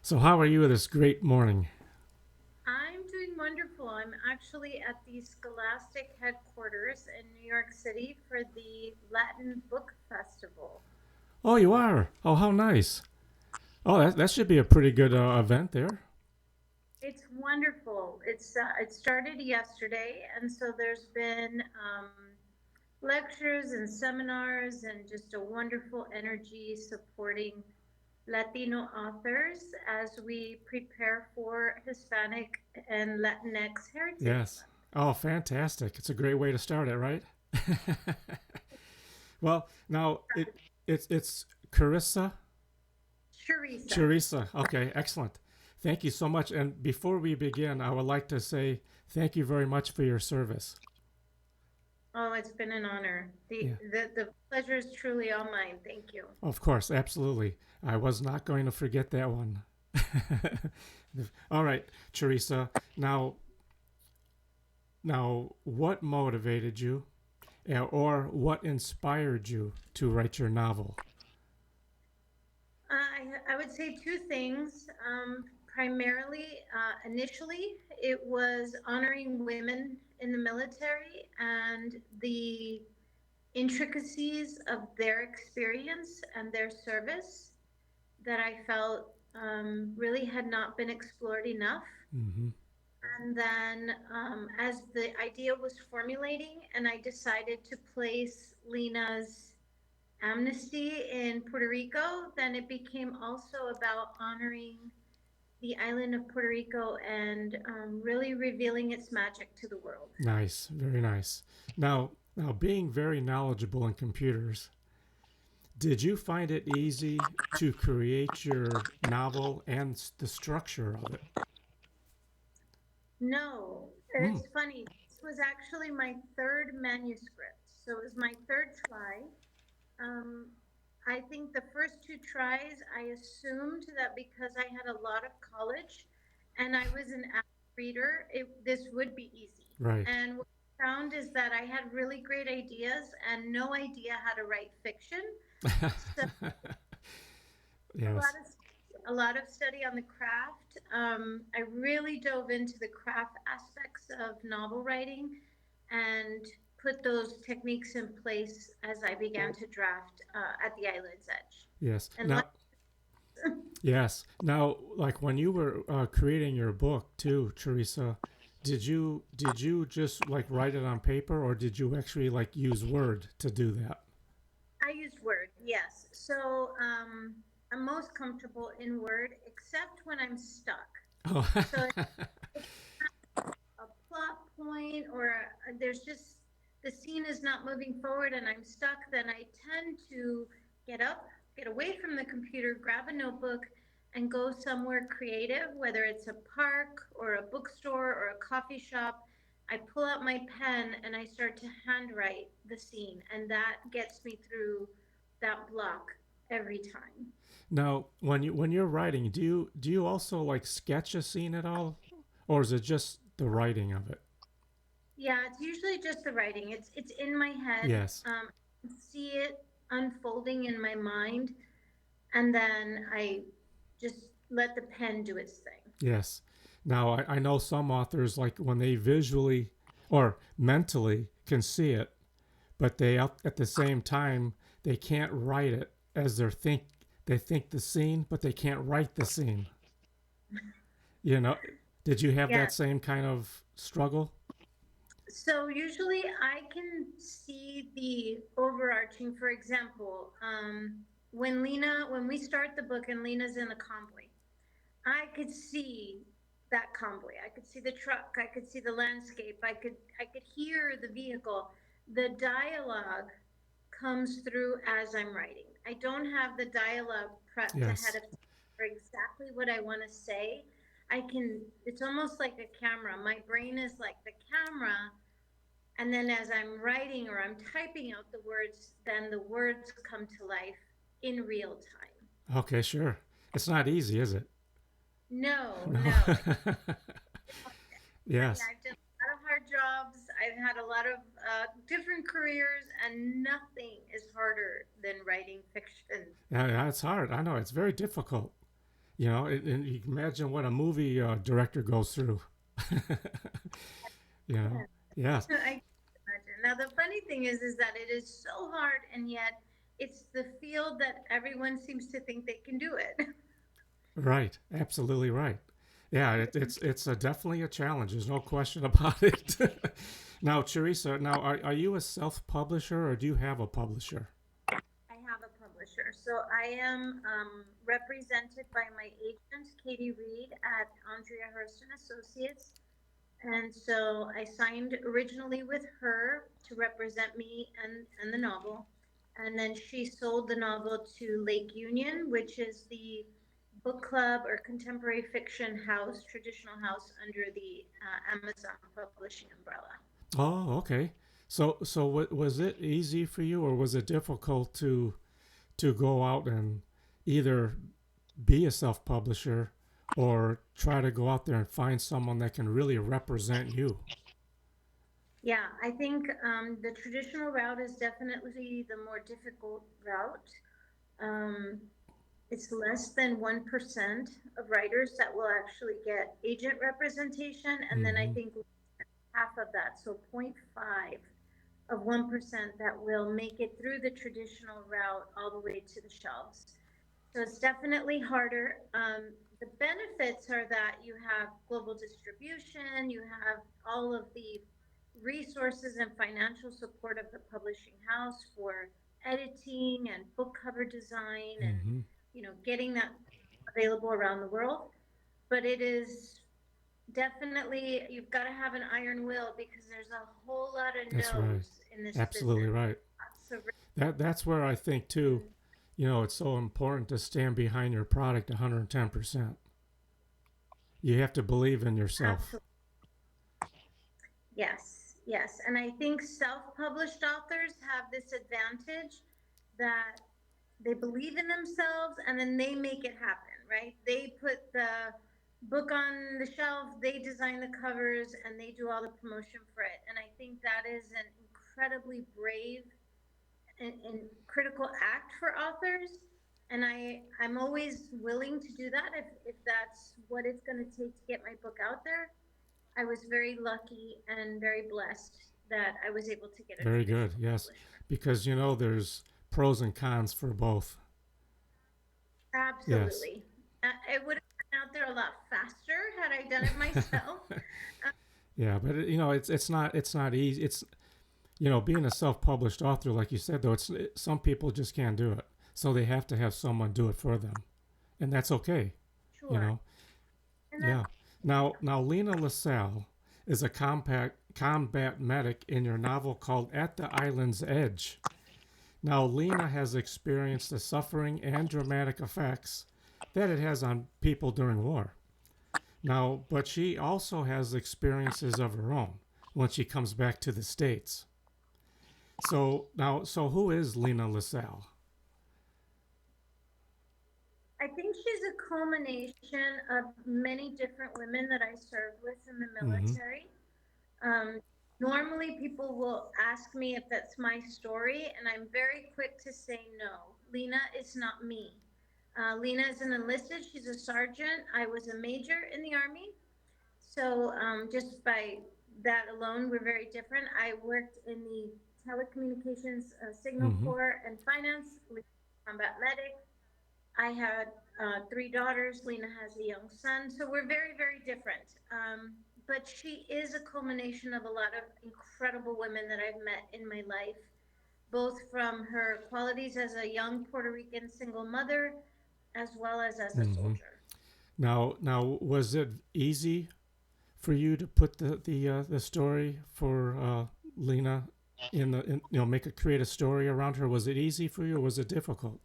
So, how are you this great morning? I'm doing wonderful. I'm actually at the Scholastic headquarters in New York City for the Latin Book Festival. Oh, you are. Oh, how nice. Oh, that should be a pretty good event there. It's wonderful. It started yesterday, and so there's been lectures and seminars and just a wonderful energy supporting Latino authors as we prepare for Hispanic and Latinx Heritage Yes. Month. Oh, fantastic. It's a great way to start it, right? Well, now it's Carissa, Cherisa. Cherisa. Okay, excellent. Thank you so much. And before we begin, I would like to say thank you very much for your service. Oh, it's been an honor. The Yeah, the the pleasure is truly all mine. Thank you. of course, absolutely. I was not going to forget that one. All right, Cherisa. Now, what motivated you, or what inspired you to write your novel? I would say two things. Primarily, initially, it was honoring women in the military and the intricacies of their experience and their service that I felt really had not been explored enough. Mm-hmm. And then, as the idea was formulating, and I decided to place Lena's amnesty in Puerto Rico, then it became also about honoring the island of Puerto Rico and really revealing its magic to the world. Nice, very nice. Now, being very knowledgeable in computers, did you find it easy to create your novel and the structure of it? No, Mm. it's funny. This was actually my third manuscript. So it was my third try. Um, I think the first two tries, I assumed that because I had a lot of college and I was an avid reader, this would be easy. Right. And what I found is that I had really great ideas and no idea how to write fiction. So a lot Yes. of a lot of study on the craft. I really dove into the craft aspects of novel writing and put those techniques in place as I began to draft at the island's edge. Yes. And like, Now, yes. Now, like when you were creating your book too, Teresa, did you just like write it on paper, or did you actually like use Word to do that? I use Word, yes. So I'm most comfortable in Word, except when I'm stuck. Oh, So if a plot point or there's just the scene is not moving forward and I'm stuck, then I tend to get up, get away from the computer, grab a notebook, and go somewhere creative, whether it's a park or a bookstore or a coffee shop. I pull out my pen and I start to handwrite the scene, and that gets me through that block every time. now, when you're writing, do you also like sketch a scene at all, or is it just the writing of it? Yeah, it's usually just the writing. It's in my head. Yes, I see it unfolding in my mind, and then I just let the pen do its thing. yes. Now, I know some authors like when they visually or mentally can see it, but at the same time they can't write it as they think the scene, but they can't write the scene. You know, did you have Yeah. that same kind of struggle? So usually I can see the overarching. For example, when we start the book and Lena's in the convoy, I could see that convoy. I could see the truck. I could see the landscape. I could hear the vehicle. The dialogue comes through as I'm writing. I don't have the dialogue prepped ahead Yes. of time for exactly what I want to say. I can, it's almost like a camera. My brain is like the camera. And then as I'm writing or I'm typing out the words, then the words come to life in real time. Okay, sure. It's not easy, is it? No, No. no. Yes. I've done a lot of hard jobs. I've had a lot of different careers, and nothing is harder than writing fiction. Yeah, it's hard. I know it's very difficult. And you can imagine what a movie director goes through. you know, yes, I can imagine. Now, the funny thing is that it is so hard, and yet it's the field that everyone seems to think they can do it. right, absolutely right. Yeah, it's definitely a challenge. There's no question about it. Now, Cherisa, now are you a self publisher or do you have a publisher? I have a publisher. So I am represented by my agent, Katie Reed, at Andrea Hurst and Associates. And so I signed originally with her to represent me and the novel. And then she sold the novel to Lake Union, which is the book club or contemporary fiction house, traditional house under the Amazon publishing umbrella. Oh, okay. So was it easy for you, or was it difficult to go out and either be a self publisher or try to go out there and find someone that can really represent you? Yeah, I think the traditional route is definitely the more difficult route. Um, it's less than 1% of writers that will actually get agent representation. And then I Mm-hmm. think half of that, so 0.5 of 1% that will make it through the traditional route all the way to the shelves. So it's definitely harder. The benefits are that you have global distribution, you have all of the resources and financial support of the publishing house for editing and book cover design and Mm-hmm. getting that available around the world. But it is definitely, you've got to have an iron will because there's a whole lot of That's right. no's in this Absolutely business. right. Lots of That's where I think too, and it's so important to stand behind your product 110%. You have to believe in yourself. absolutely. Yes, yes. And I think self published authors have this advantage that they believe in themselves and then they make it happen, right? They put the book on the shelf, they design the covers, and they do all the promotion for it. And I think that is an incredibly brave and critical act for authors. And I'm always willing to do that if that's what it's going to take to get my book out there. I was very lucky and very blessed that I was able to get a Very good. traditional Yes. publisher. Because there's pros and cons for both. Yes. Absolutely. It would have been out there a lot faster had I done it myself. Uh, Yeah, but it's not easy. It's being a self-published author, like you said, though, some people just can't do it, so they have to have someone do it for them, and that's okay. You sure. know, And yeah. that's Now, Lena LaSalle is a combat medic in your novel called At the Island's Edge. Now, Lena has experienced the suffering and dramatic effects that it has on people during war. Now, but she also has experiences of her own when she comes back to the States. So who is Lena LaSalle? I think she's a culmination of many different women that I served with in the Mm-hmm. military. Um, Normally, people will ask me if that's my story, and I'm very quick to say no. Lena is not me. Lena is an enlisted, she's a sergeant. I was a major in the Army. So, just by that alone, we're very different. I worked in the telecommunications, signal Mm-hmm. corps, and finance, combat medic. I had three daughters. Lena has a young son. So we're very, very different. But she is a culmination of a lot of incredible women that I've met in my life, both from her qualities as a young Puerto Rican single mother as well as a Mm-hmm. soldier. Now, was it easy for you to put the story for Lena make create a story around her? Was it easy for you, or was it difficult?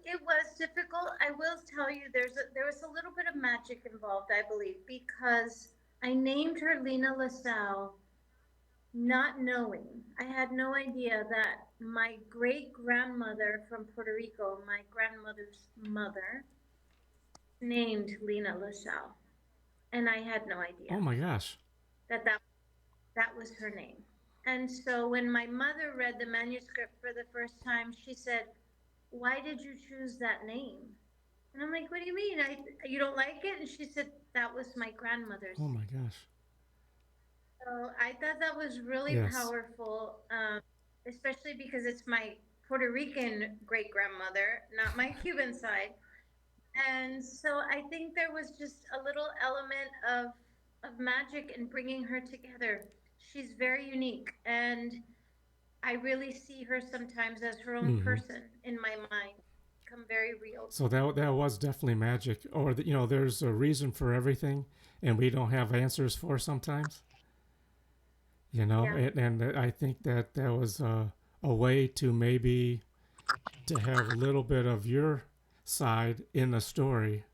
It was difficult. I will tell you, there was a little bit of magic involved, I believe, because I named her Lena LaSalle not knowing. I had no idea that my great grandmother from Puerto Rico, my grandmother's mother, named Lena LaSalle, and I had no idea Oh my gosh. that that was her name. And so when my mother read the manuscript for the first time, she said, "Why did you choose that name?" And I'm like, what do you mean? You don't like it? And she said, that was my grandmother's. Oh my gosh. So I thought that was really Yes. powerful, especially because it's my Puerto Rican great grandmother, not my Cuban side. And so I think there was just a little element of magic in bringing her together. She's very unique, and I really see her sometimes as her own Hmm. person in my mind, become very real to So me. that was definitely magic, or there's a reason for everything, and we don't have answers for sometimes. Yeah, And I think that that was a way to maybe to have a little bit of your side in the story,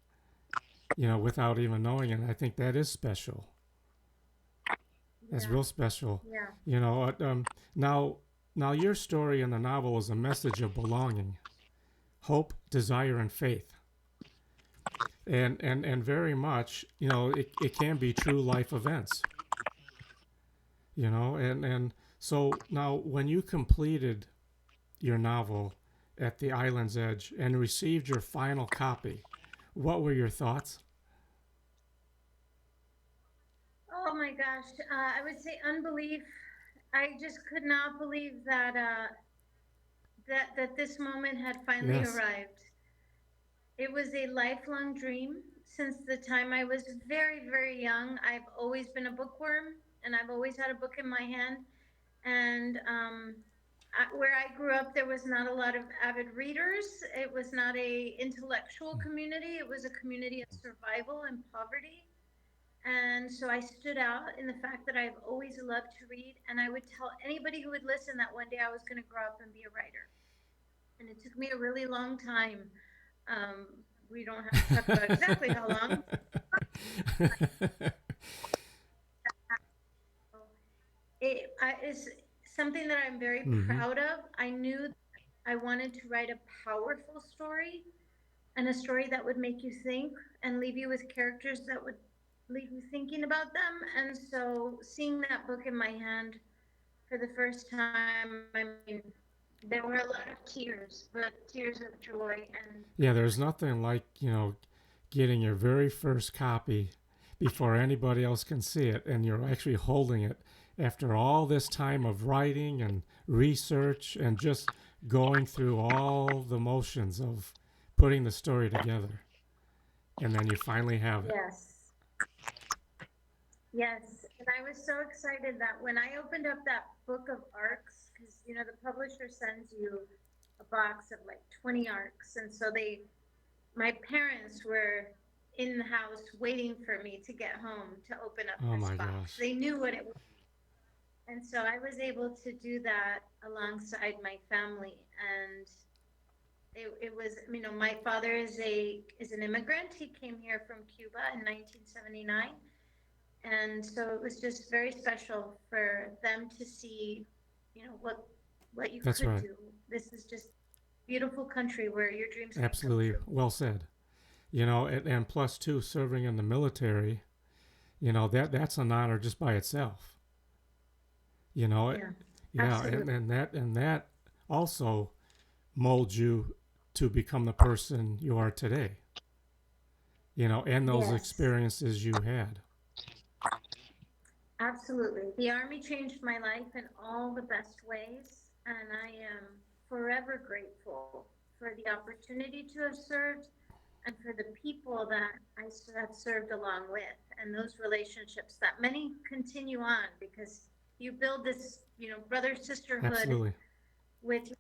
without even knowing it. I think that is special. That's yeah, real special. yeah. You know, uh, um, now, now your story in the novel is a message of belonging, hope, desire, and faith. And very much, it can be true life events, and so now when you completed your novel at the island's edge and received your final copy, what were your thoughts? Oh my gosh, I would say unbelief. I just could not believe that that this moment had finally Yes. arrived. It was a lifelong dream since the time I was very, very young. I've always been a bookworm, and I've always had a book in my hand. And where I grew up, there was not a lot of avid readers. It was not a intellectual community. It was a community of survival and poverty. And so I stood out in the fact that I've always loved to read, and I would tell anybody who would listen that one day I was going to grow up and be a writer. And it took me a really long time. Um, we don't have to talk about exactly how long. It's something that I'm very Hmm. proud of. I knew I wanted to write a powerful story and a story that would make you think and leave you with characters that would leave you thinking about them. And so seeing that book in my hand for the first time, I mean, there were a lot of tears, but tears of joy and Yeah, there's nothing like, getting your very first copy before anybody else can see it, and you're actually holding it after all this time of writing and research and just going through all the motions of putting the story together. And then you finally have it. yes, yes. And I was so excited that when I opened up that book of arcs, because the publisher sends you a box of like 20 arcs, and so my parents were in the house waiting for me to get home to open up Oh this my box. gosh. They knew what it was. And so I was able to do that alongside my family. And it was, my father is an immigrant. He came here from Cuba in 1979. And so it was just very special for them to see, what you That's could right. do. This is just a beautiful country where your dreams can come Absolutely true. well said. And plus, too, serving in the military, that's an honor just by itself. You know, it, Yeah, yeah, absolutely. and that also molds you to become the person you are today. And those Yes. experiences you had. Absolutely. The Army changed my life in all the best ways, and I am forever grateful for the opportunity to have served and for the people that have served along with, and those relationships that many continue on because you build this, brother sisterhood Absolutely. with your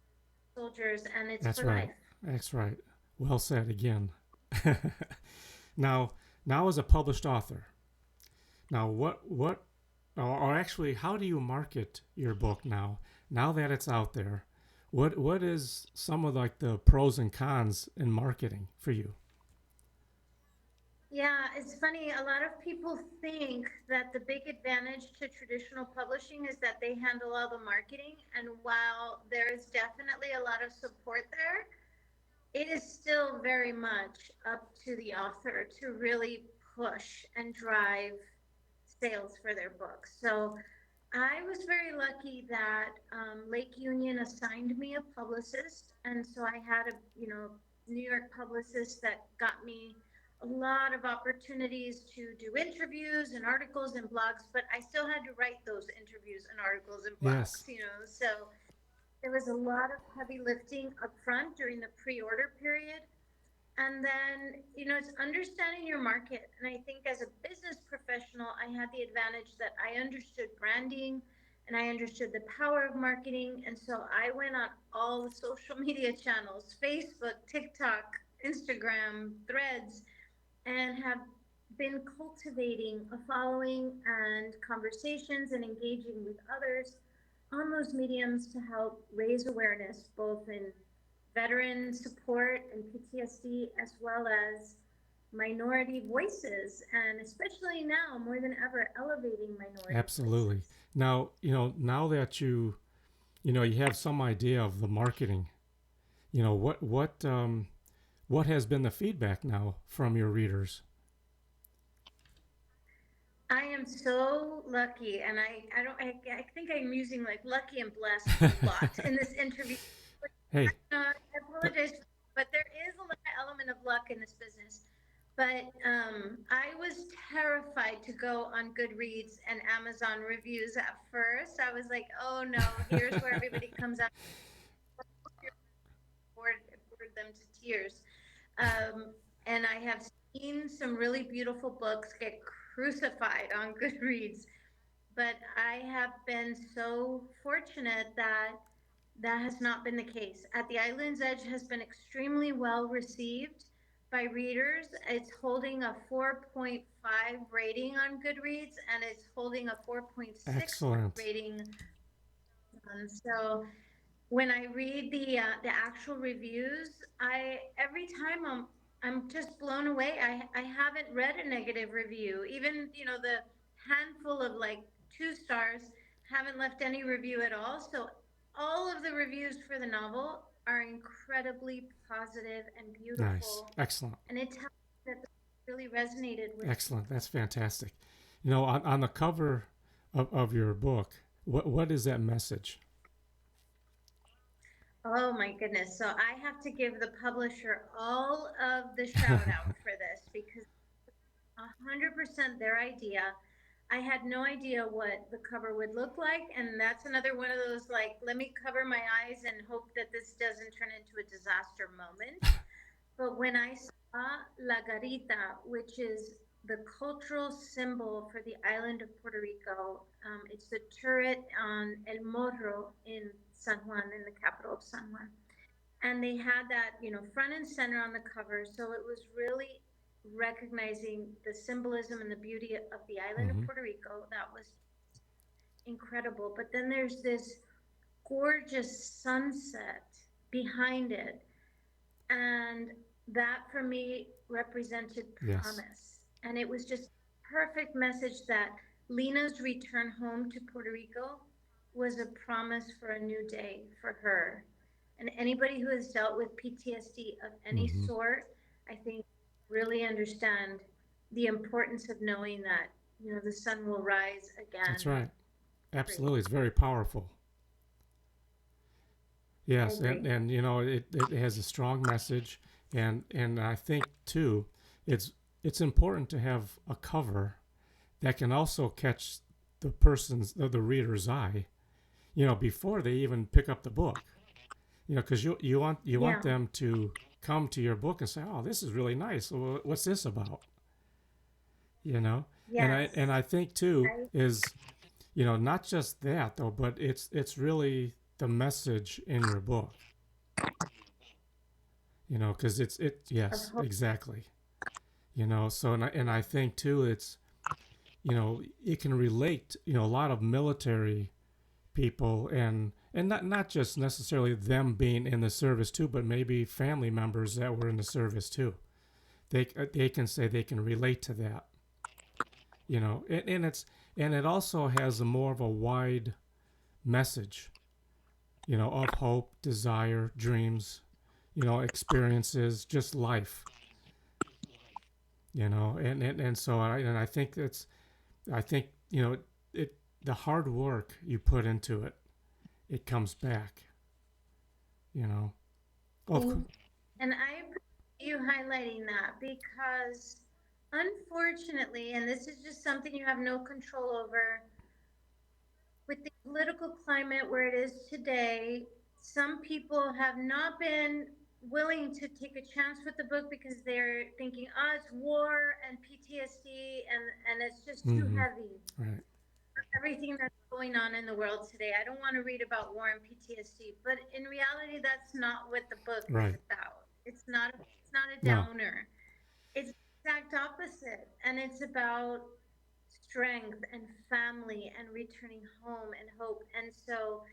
soldiers, and it's That's for right. life. That's right. Well said again. now, now as a published author, now or actually, how do you market your book now? Now that it's out there, what is some of like the pros and cons in marketing for you? Yeah, it's funny. A lot of people think that the big advantage to traditional publishing is that they handle all the marketing. And while there is definitely a lot of support there, it is still very much up to the author to really push and drive sales for their books. So I was very lucky that Lake Union assigned me a publicist. And so I had a New York publicist that got me a lot of opportunities to do interviews and articles and blogs, but I still had to write those interviews and articles and Yes. blogs, you know. So there was a lot of heavy lifting up front during the pre-order period. And then, you know, it's understanding your market. And I think as a business professional, I had the advantage that I understood branding and I understood the power of marketing. And so I went on all the social media channels, Facebook, TikTok, Instagram, Threads, and have been cultivating a following and conversations and engaging with others on those mediums to help raise awareness both in veteran support and PTSD, as well as minority voices, and especially now more than ever, elevating minority Absolutely. voices. Now, now that you have some idea of the marketing, what has been the feedback now from your readers? I am so lucky, and I think I'm using like lucky and blessed a lot in this interview. Hey, I th- apologize, but there is a element of luck in this business. But I was terrified to go on Goodreads and Amazon reviews at first. I was like, oh no, here's where everybody comes out, bored them to tears. Um, and I have seen some really beautiful books get crucified on Goodreads, but I have been so fortunate that that has not been the case. At the Island's Edge has been extremely well received by readers. It's holding a 4.5 rating on Goodreads and it's holding a 4.6 excellent. rating. So when I read the actual reviews, I every time I'm just blown away. I haven't read a negative review. Even, you know, the handful of like 2 stars haven't left any review at all. So all of the reviews for the novel are incredibly positive and Nice. beautiful, Excellent. and it tells me that this really resonated with Excellent. people. That's fantastic. On the cover of your book, what is that message? Oh my goodness. So I have to give the publisher all of the shout out for this because 100% their idea. I had no idea what the cover would look like, and that's another one of those like, let me cover my eyes and hope that this doesn't turn into a disaster moment. But when I saw La Garita, which is the cultural symbol for the island of Puerto Rico, it's the turret on El Morro in San Juan, in the capital of San Juan, and they had that, you know, front and center on the cover, so it was really recognizing the symbolism and the beauty of the island of Hmm. Puerto Rico. That was incredible. But then there's this gorgeous sunset behind it, and that for me represented Yes. promise, and it was just perfect message that Lena's return home to Puerto Rico was a promise for a new day for her. And anybody who has dealt with PTSD of any Hmm. sort, I think, really understand the importance of knowing that, you know, the sun will rise again. That's right. Free. Absolutely. It's very powerful. I Yes, agree. and it has a strong message, and I think too, it's it's important to have a cover that can also catch the reader's eye, before they even pick up the book, because you want Yeah. them to come to your book and say, oh, this is really nice. What's this about? You know, and I Yes. think too I is not just that though, but it's really the message in your book. Because of yes, hope. exactly. So and I think too it's it can relate, a lot of military people, and not just necessarily them being in the service too, but maybe family members that were in the service too. They can say they can relate to that. And it also has a more of a wide message, of hope, desire, dreams, experiences, just life. And so I think I think it the hard work you put into it, it comes back. You know. Oh, And I you highlighting that because unfortunately, and this is just something you have no control over, with the political climate where it is today, some people have not been willing to take a chance with the book because they're thinking, oh, it's war and PTSD and it's just too Mm-hmm. heavy. Right. Everything that's going on in the world today. I don't want to read about war and PTSD, but in reality, that's not what the book is Right. about. It's not a No. downer. It's the exact opposite, and it's about strength and family and returning home and hope. And so,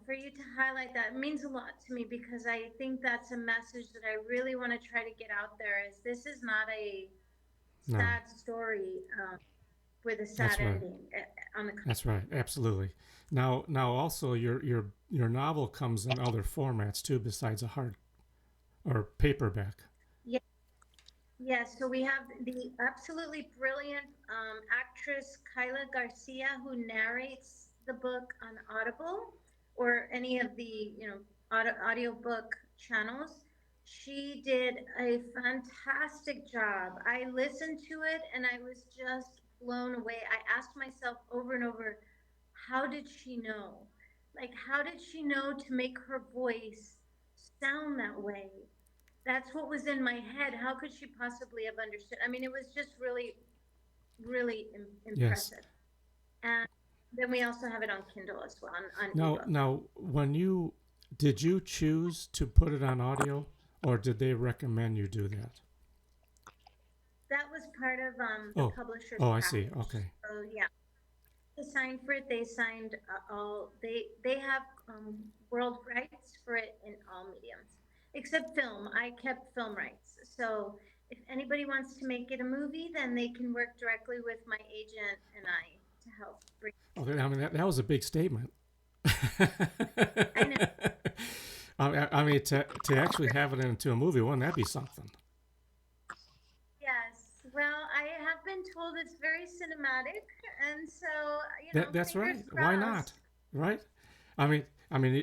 for you to highlight that means a lot to me because I think that's a message that I really want to try to get out there. Is this is not a No. sad story with a sad That's right. ending. On the That's right. Absolutely. Now also your novel comes in other formats too besides a hard or paperback. yeah, yes. So we have the absolutely brilliant actress Kyla Garcia who narrates the book on Audible or any of the audiobook channels. She did a fantastic job. I listened to it and I was just blown away. I asked myself over and over, how did she know? Like, how did she know to make her voice sound that way? That's what was in my head. How could she possibly have understood? I mean, it was just really, really Yes. impressive. And then we also have it on Kindle as well, on ebook. Now when you did you choose to put it on audio or did they recommend you do that? That was part of the Oh. publisher's Oh, I see. package. Okay. So yeah, they signed for it. They signed all. They have world rights for it in all mediums except film. I kept film rights. So if anybody wants to make it a movie, then they can work directly with my agent and I to help bring it Oh, to I mean that was a big statement. I know. I mean, to actually have it into a movie, wouldn't that be something? Yes. Well, I have been told it's very cinematic, and so, That's fingers right. Why not? crossed. Right?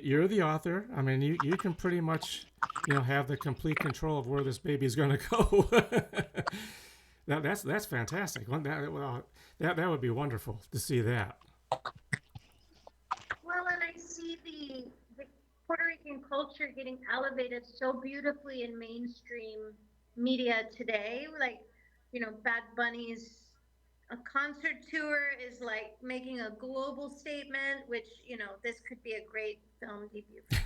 You're the author. I mean, you can pretty much, have the complete control of where this baby is going to go. That's fantastic. That would be wonderful to see that. Well, and I see the Puerto Rican culture getting elevated so beautifully in mainstream media today. Like, Bad Bunny's a concert tour is like making a global statement, which, this could be a great film debut for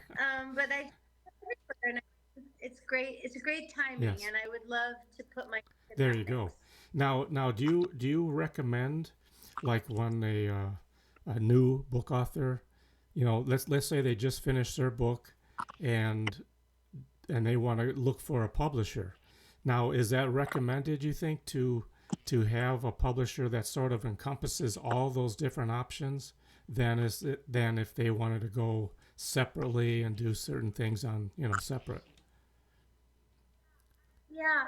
him. But it's great. It's a great timing, Yes. and I would love to put my in There that you mix. go. Now, do you recommend, like, when a new book author, let's say they just finished their book, and they want to look for a publisher. Now, is that recommended? You think to have a publisher that sort of encompasses all those different options than if they wanted to go separately and do certain things on separate. Yeah,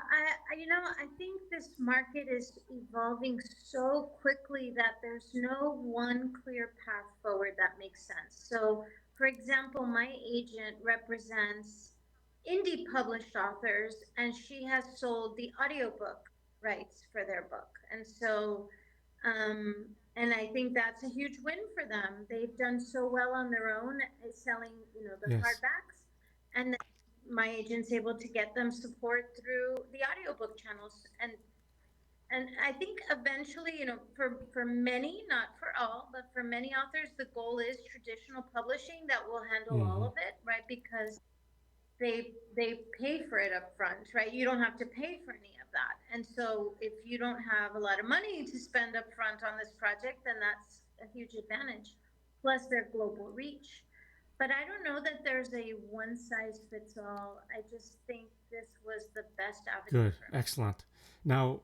I think this market is evolving so quickly that there's no one clear path forward that makes sense. So, for example, my agent represents indie published authors, and she has sold the audiobook rights for their book. And I think that's a huge win for them. They've done so well on their own, selling, the Yes. hardbacks, and my agent's able to get them support through the audiobook channels. And I think eventually, for many, not for all, but for many authors, the goal is traditional publishing that will handle all Mm-hmm. of it, right? Because they pay for it up front, right? You don't have to pay for any of that. And so if you don't have a lot of money to spend up front on this project, then that's a huge advantage. Plus their global reach. But I don't know that there's a one size fits all. I just think this was the best avenue Good. for me. Excellent. Now,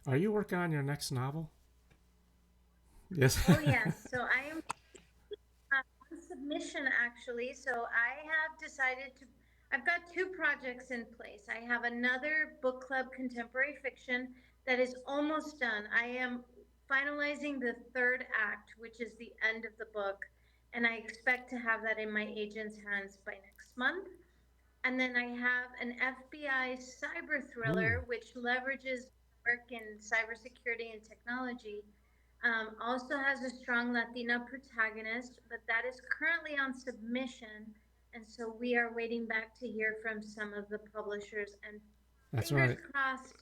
are you working on your next novel? Yes. Oh yes, so I am on submission actually. So I have decided to. I've got two projects in place. I have another book club contemporary fiction that is almost done. I am finalizing the third act, which is the end of the book, and I expect to have that in my agent's hands by next month. And then I have an FBI cyber Ooh, thriller, which leverages work in cybersecurity and technology. Also has a strong Latina protagonist, but that is currently on submission. And so we are waiting back to hear from some of the publishers. And that's fingers right. crossed,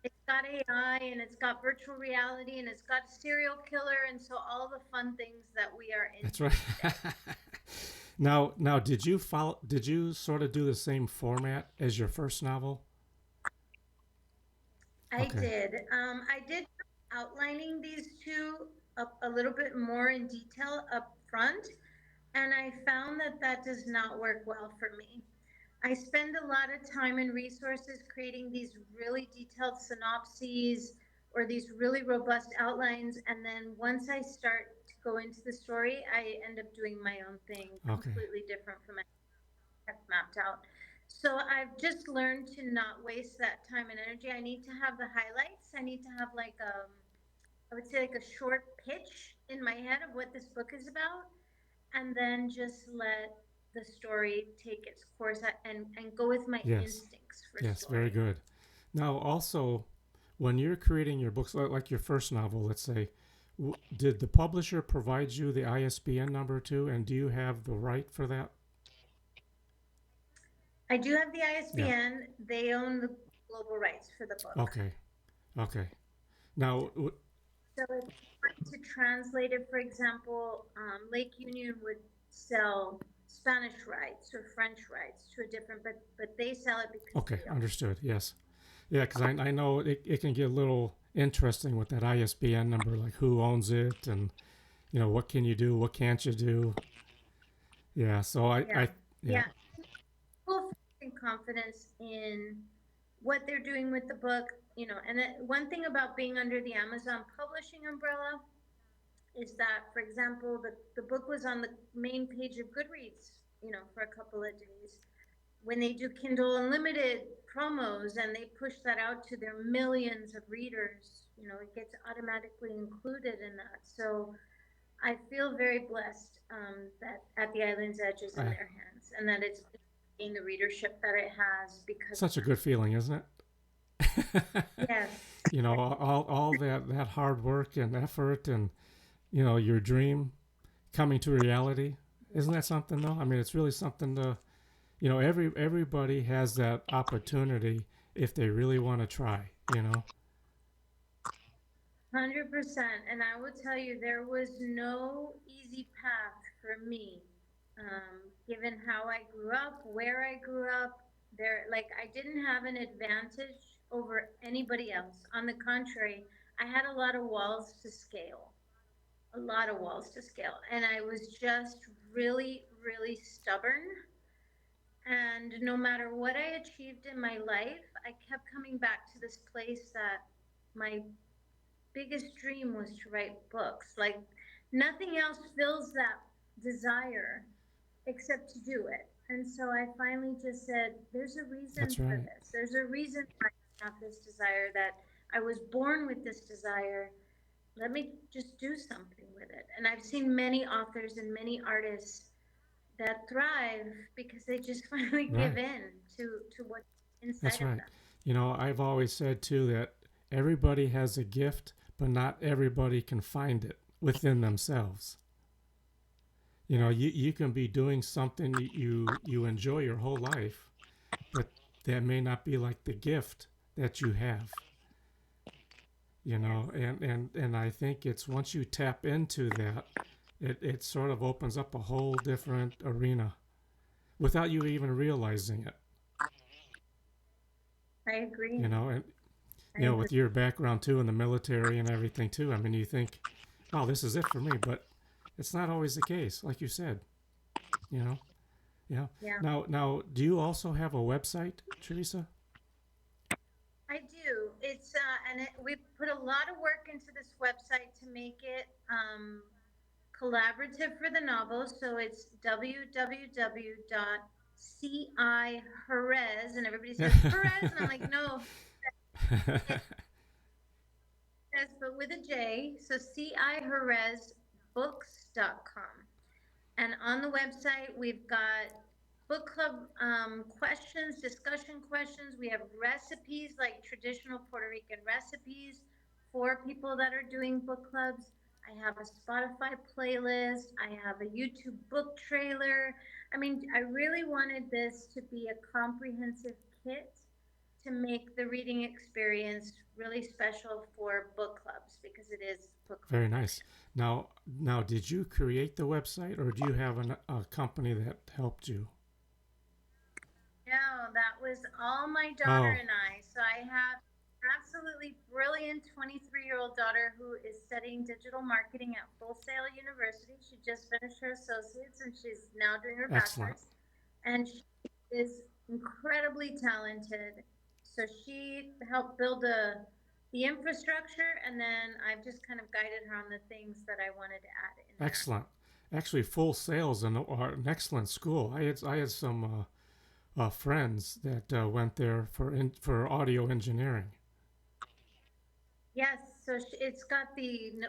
it's got AI and it's got virtual reality and it's got a serial killer. And so all the fun things that we are That's into right. today. now, did you follow? Did you sort of do the same format as your first novel? I Okay, did. I did outlining these two up a little bit more in detail up front, and I found that that does not work well for me. I spend a lot of time and resources creating these really detailed synopses or these really robust outlines, and then once I start to go into the story, I end up doing my own thing, okay, completely different from have mapped out. So I've just learned to not waste that time and energy. I need to have the highlights. I need to have like I would say like a short pitch in my head of what this book is about, and then just let the story take its course and go with my yes, instincts for yes, very story. good. Now, also, when you're creating your books, like your first novel, let's say, did the publisher provide you the ISBN number too, and do you have the right for that? I do have the Yeah. ISBN. They own the global rights for the book. Okay. Okay. Now, So if you want to translate it, for example, Lake Union would sell Spanish rights or French rights to a different, but they sell it because okay, they own it. understood. Yes. Yeah, because I know it can get a little interesting with that ISBN number, like who owns it, and what can you do, what can't you do. Yeah. So Yeah, yeah, yeah. Full faith and confidence in what they're doing with the book, you know. And one thing about being under the Amazon publishing umbrella is that, for example, the book was on the main page of Goodreads, you know, for a couple of days when they do Kindle Unlimited promos and they push that out to their millions of readers, you know, it gets automatically included in that. So I feel very blessed that At the Island's Edge is in I, their hands and that it's gained the readership that it has because of such a good that. feeling, isn't it? Yes. All that hard work and effort, and your dream coming to reality. Isn't that something though? I mean, it's really something to everybody has that opportunity if they really want to try. 100%. And I will tell you, there was no easy path for me, given how I grew up, where I grew up. Like, I didn't have an advantage over anybody else. On the contrary, I had a lot of walls to scale, a lot of walls to scale. And I was just really, really stubborn. And no matter what I achieved in my life, I kept coming back to this place that my biggest dream was to write books. Like nothing else fills that desire except to do it. And so I finally just said, there's a reason That's for right. this. There's a reason why I have this desire, that I was born with this desire. Let me just do something with it. And I've seen many authors and many artists that thrive because they just finally give Right. in to what's inside That's of right. them. I've always said too that everybody has a gift, but not everybody can find it within themselves. Yes. You can be doing something you enjoy your whole life, but that may not be like the gift that you have. Yes. And I think it's once you tap into that, it sort of opens up a whole different arena without you even realizing it. I agree. And I agree. with your background too in the military and everything too, I mean, you think, wow, this is it for me, but it's not always the case, like you said. You know, yeah. Yeah. Now, do you also have a website, Teresa? I do. We put a lot of work into this website to make it collaborative for the novel. So it's www.ci Jerez, and everybody says Jerez, and I'm like, no, yes, but with a J. So cijerezbooks.com. And on the website, we've got book club questions, discussion questions. We have recipes, like traditional Puerto Rican recipes for people that are doing book clubs. I have a Spotify playlist. I have a YouTube book trailer. I mean, I really wanted this to be a comprehensive kit to make the reading experience really special for book clubs because it is book club. Very nice. Now, did you create the website, or do you have a company that helped you? No, that was all my daughter Oh, and I. So I have absolutely brilliant 23-year-old daughter who is studying digital marketing at Full Sail University. She just finished her associates and she's now doing her excellent, bachelor's. And she is incredibly talented. So she helped build the infrastructure, and then I've just kind of guided her on the things that I wanted to add in there. excellent. Actually, Full Sail's are an excellent school. I had some friends that went there for audio engineering. Yes, so it's got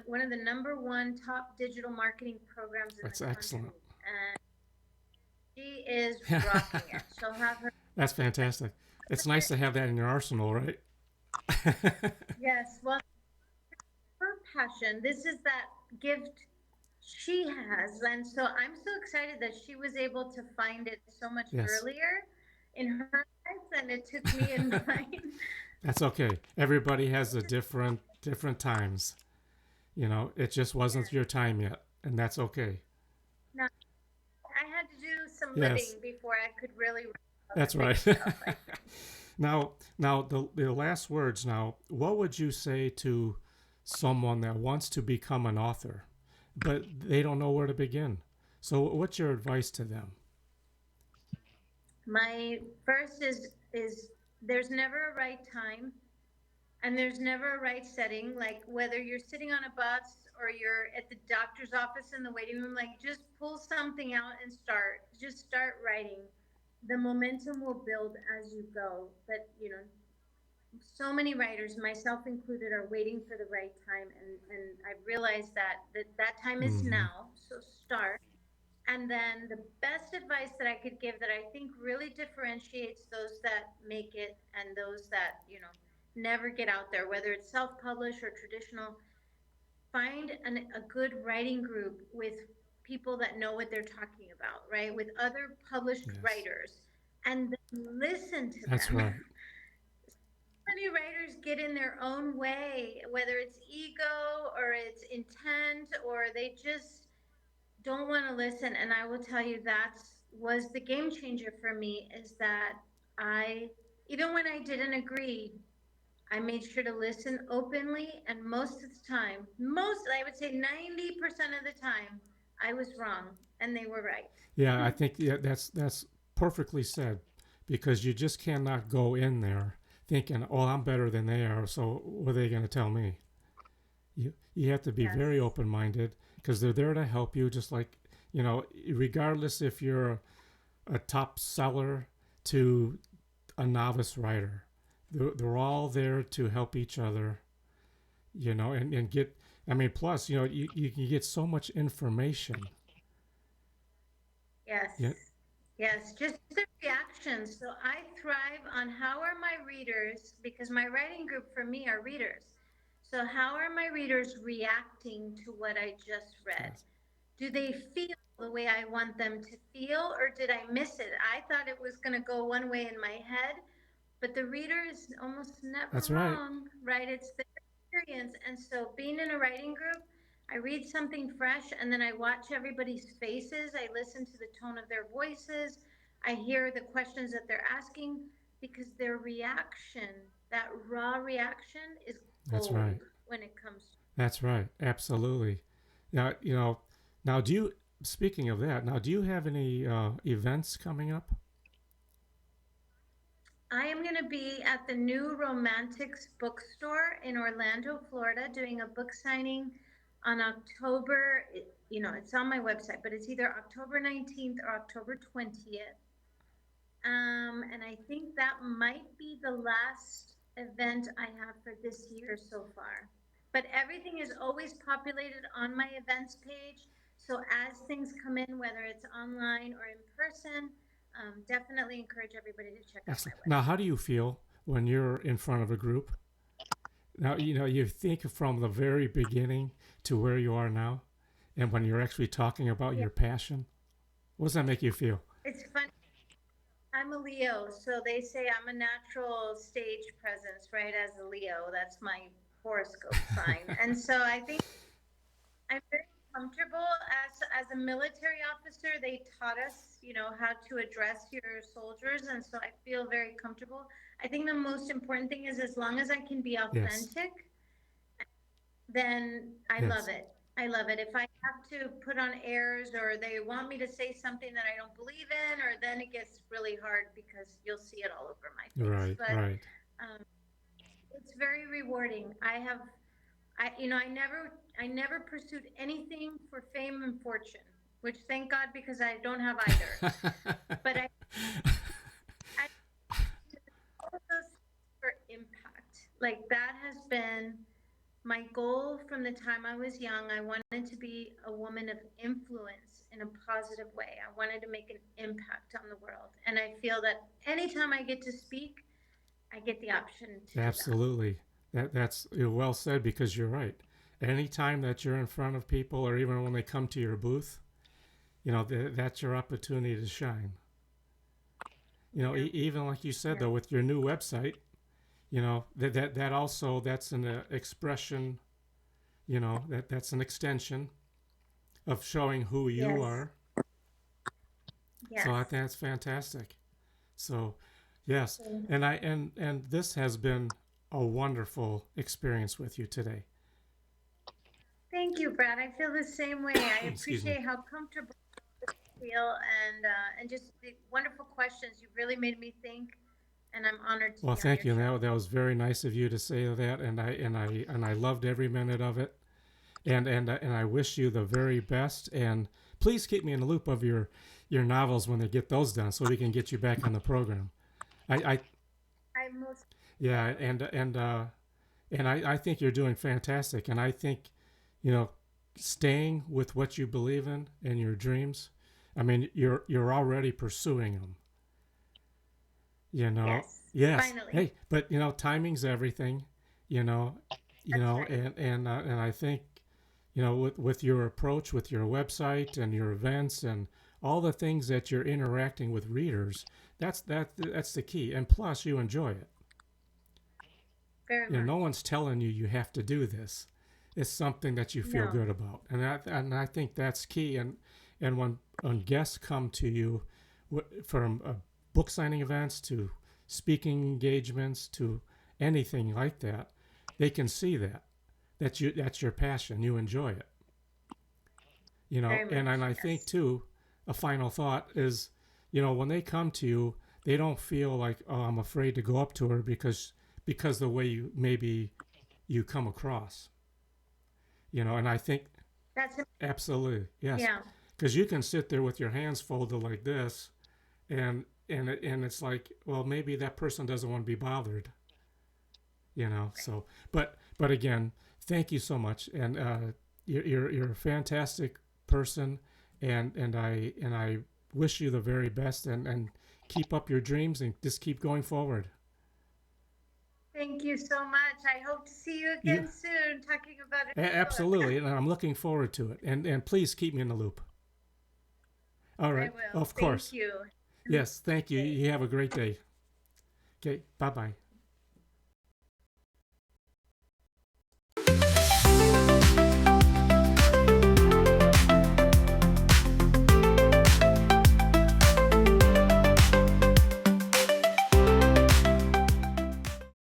one of the number one top digital marketing programs in That's the excellent. country, and she is rocking it. She'll have her. That's fantastic. It's nice to have that in your arsenal, right? Yes, well, her passion. This is that gift she has, and so I'm so excited that she was able to find it so much Yes. earlier in her life than it took me in mine. That's okay. Everybody has a different times. It just wasn't Yes. your time yet, and that's okay. Now, I had to do some Yes, living before I could really write all the that's big right. stuff, I think. now the last words. Now, what would you say to someone that wants to become an author, but they don't know where to begin? So, what's your advice to them? My first is there's never a right time and there's never a right setting. Like whether you're sitting on a bus or you're at the doctor's office in the waiting room, like just pull something out and start. Just start writing. The momentum will build as you go. But so many writers, myself included, are waiting for the right time, and I've realized that time is Mm-hmm. now. So start. And then the best advice that I could give that I think really differentiates those that make it and those that, never get out there, whether it's self published or traditional, find a good writing group with people that know what they're talking about, right? With other published Yes, writers, and then listen to that's them. right. Many writers get in their own way, whether it's ego or it's intent or they just don't want to listen. And I will tell you that's was the game changer for me is that I even when I didn't agree, I made sure to listen openly, and most of the time, most I would say 90% of the time, I was wrong and they were right. Yeah, I think, yeah, that's perfectly said, because you just cannot go in there thinking, "Oh, I'm better than they are, so what are they going to tell me?" You have to be Yes. very open minded, because they're there to help you. Just like, regardless if you're a top seller to a novice writer, they're all there to help each other. And get. I mean, plus, you can get so much information. Yes. Yeah, Yes, just the reactions. So I thrive on how are my readers, because my writing group for me are readers. So how are my readers reacting to what I just read? yes, Do they feel the way I want them to feel, or did I miss it? I thought it was going to go one way in my head, but the reader is almost never that's right. wrong, right? It's their experience. And so being in a writing group, I read something fresh and then I watch everybody's faces. I listen to the tone of their voices. I hear the questions that they're asking because their reaction, that raw reaction, is That's right. gold when it comes to. That's right. Absolutely. Now, now do you, speaking of that, now do you have any events coming up? I am going to be at the New Romantics bookstore in Orlando, Florida, doing a book signing on October. It's on my website, but it's either October 19th or October 20th. And I think that might be the last event I have for this year so far. But everything is always populated on my events page. So as things come in, whether it's online or in person, definitely encourage everybody to check out my Excellent. Now, how website. do you feel when you're in front of a group? Now, you think from the very beginning to where you are now, and when you're actually talking about Yeah, your passion, what does that make you feel? it's fun. I'm a Leo, so they say I'm a natural stage presence, right? As a Leo, that's my horoscope sign. And so I think I'm very comfortable as a military officer. They taught us, how to address your soldiers, and so I feel very comfortable. I think the most important thing is as long as I can be Yes, authentic, then I love yes, it. I love it. If I have to put on airs or they want me to say something that I don't believe in, or then it gets really hard because you'll see it all over my face. right, But right. um, it's very rewarding. I never pursued anything for fame and fortune, which thank God because I don't have either. But I all of those things for impact. Like that has been my goal from the time I was young. I wanted to be a woman of influence in a positive way. I wanted to make an impact on the world. And I feel that anytime I get to speak, I get the option to do that. Absolutely. That's well said because you're right. Anytime that you're in front of people, or even when they come to your booth, that's your opportunity to shine. Yeah. Even like you said Yeah. though, with your new website, that also that's an expression. That's an extension of showing who you Yes. are. So I Yes. think that's fantastic. So, yes, So, and this has been a wonderful experience with you today. thank you, Brad. I feel the same way. I Excuse me. appreciate how comfortable you feel and just the wonderful questions. You really made me think, and I'm honored to Well, be on thank your you. And show. that was very nice of you to say that, and I loved every minute of it. And I wish you the very best. And please keep me in the loop of your novels when they get those done, so we can get you back on the program. I I most Yeah, will. and I think you're doing fantastic. And I think, you know, staying with what you believe in and your dreams. I mean, you're already pursuing them. Yes. Yes. Finally. Hey, but timing's everything. You know, That's right. and I think, with your approach, with your website and your events and all the things that you're interacting with readers, that's the key. And plus, you enjoy it. Very No much. one's telling you you have to do this. It's something that you feel No. good about, and I think that's key. And when guests come to you, from book signing events to speaking engagements to anything like that, they can see that's your passion. You enjoy it. Very And much. I think Yes. too, a final thought is, when they come to you, they don't feel like, oh, I'm afraid to go up to her because the way you come across. And I think That's absolutely yes, yeah. because you can sit there with your hands folded like this, and it's like, well, maybe that person doesn't want to be bothered. Right. So, but again, thank you so much, and you're a fantastic person, and I wish you the very best, and keep up your dreams and just keep going forward. Thank you so much. I hope to see you You again soon talking about a new book. absolutely, and I'm looking forward to it. And please keep me in the loop. All I right, will. of Thank course. you. Have a Yes, thank you. great day. You have a great day. Okay, bye bye.